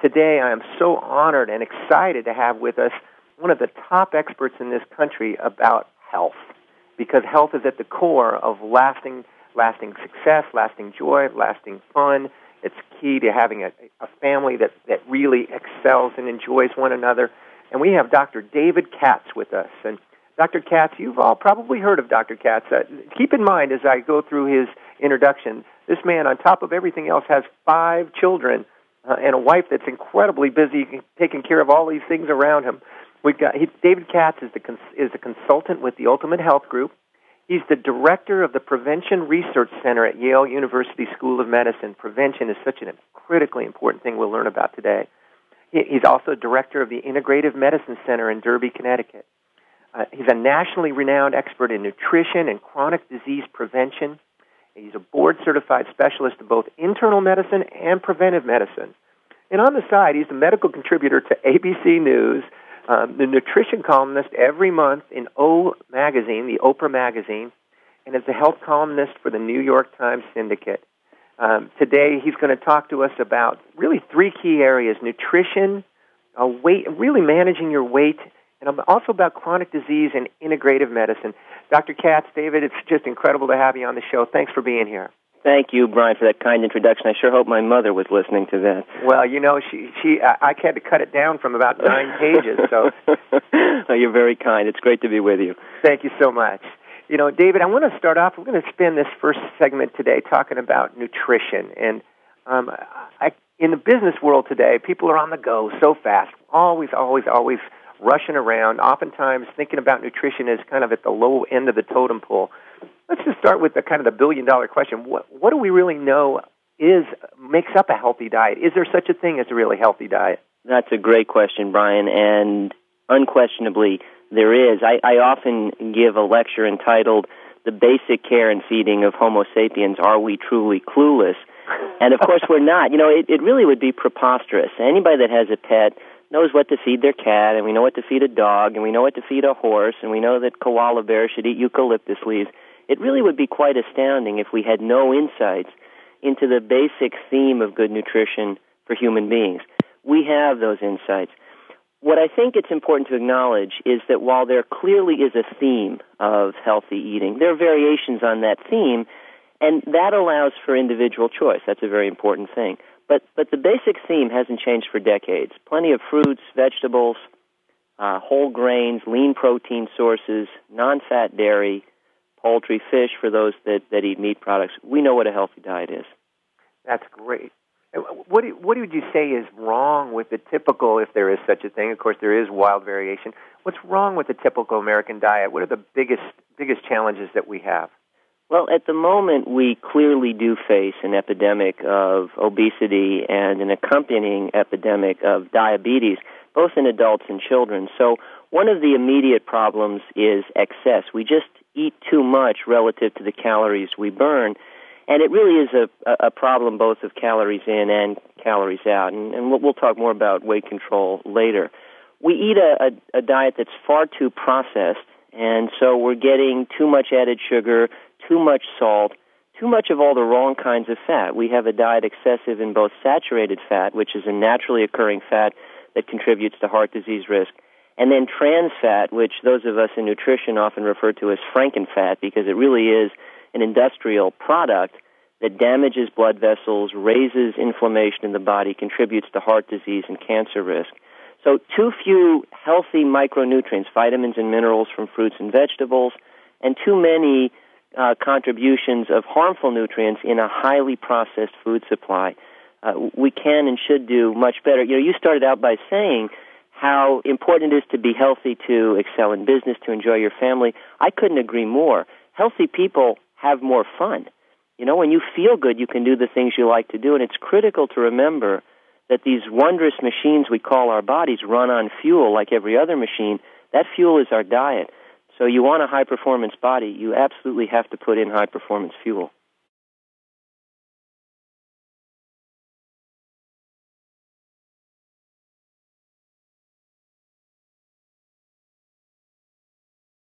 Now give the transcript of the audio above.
today I am so honored and excited to have with us one of the top experts in this country about health, because health is at the core of lasting success, lasting joy, lasting fun. It's key to having a family that really excels and enjoys one another. And we have Dr. David Katz with us. And Dr. Katz, you've all probably heard of Dr. Katz. Keep in mind as I go through his introduction, this man, on top of everything else, has 5 children and a wife that's incredibly busy taking care of all these things around him. David Katz is a consultant with the Ultimate Health Group. He's the director of the Prevention Research Center at Yale University School of Medicine. Prevention is such a critically important thing we'll learn about today. He's also director of the Integrative Medicine Center in Derby, Connecticut. He's a nationally renowned expert in nutrition and chronic disease prevention. He's a board-certified specialist in both internal medicine and preventive medicine. And on the side, he's the medical contributor to ABC News, the nutrition columnist every month in O Magazine, the Oprah Magazine, and is the health columnist for the New York Times Syndicate. Today, he's going to talk to us about really 3 key areas: nutrition, weight, really managing your weight, and also about chronic disease and integrative medicine. Dr. Katz, David, it's just incredible to have you on the show. Thanks for being here. Thank you, Brian, for that kind introduction. I sure hope my mother was listening to that. Well, you know, I had to cut it down from about 9 pages. So, oh, you're very kind. It's great to be with you. Thank you so much. You know, David, I want to start off. We're going to spend this first segment today talking about nutrition. And in the business world today, people are on the go so fast, always rushing around. Oftentimes, thinking about nutrition is kind of at the low end of the totem pole. Let's just start with the kind of the billion-dollar question. What do we really know makes up a healthy diet? Is there such a thing as a really healthy diet? That's a great question, Brian, and unquestionably there is. I often give a lecture entitled "The Basic Care and Feeding of Homo Sapiens, Are We Truly Clueless?" And of course we're not. You know, it really would be preposterous. Anybody that has a pet knows what to feed their cat, and we know what to feed a dog, and we know what to feed a horse, and we know that koala bears should eat eucalyptus leaves. It really would be quite astounding if we had no insights into the basic theme of good nutrition for human beings. We have those insights. What I think it's important to acknowledge is that while there clearly is a theme of healthy eating, there are variations on that theme, and that allows for individual choice. That's a very important thing. But the basic theme hasn't changed for decades. Plenty of fruits, vegetables, whole grains, lean protein sources, non-fat dairy, poultry, fish for those that eat meat products. We know what a healthy diet is. That's great. What would you say is wrong with the typical, if there is such a thing? Of course, there is wild variation. What's wrong with the typical American diet? What are the biggest challenges that we have? Well, at the moment, we clearly do face an epidemic of obesity and an accompanying epidemic of diabetes, both in adults and children. So one of the immediate problems is excess. We just eat too much relative to the calories we burn, and it really is a problem both of calories in and calories out. And we'll talk more about weight control later. We eat a diet that's far too processed, and so we're getting too much added sugar, too much salt, too much of all the wrong kinds of fat. We have a diet excessive in both saturated fat, which is a naturally occurring fat that contributes to heart disease risk, and then trans fat, which those of us in nutrition often refer to as frankenfat, because it really is an industrial product that damages blood vessels, raises inflammation in the body, contributes to heart disease and cancer risk. So too few healthy micronutrients, vitamins and minerals from fruits and vegetables, and too many contributions of harmful nutrients in a highly processed food supply. We can and should do much better. You know, you started out by saying how important it is to be healthy, to excel in business, to enjoy your family. I couldn't agree more. Healthy people have more fun. You know, when you feel good, you can do the things you like to do, and it's critical to remember that these wondrous machines we call our bodies run on fuel like every other machine. That fuel is our diet. So you want a high-performance body, you absolutely have to put in high-performance fuel.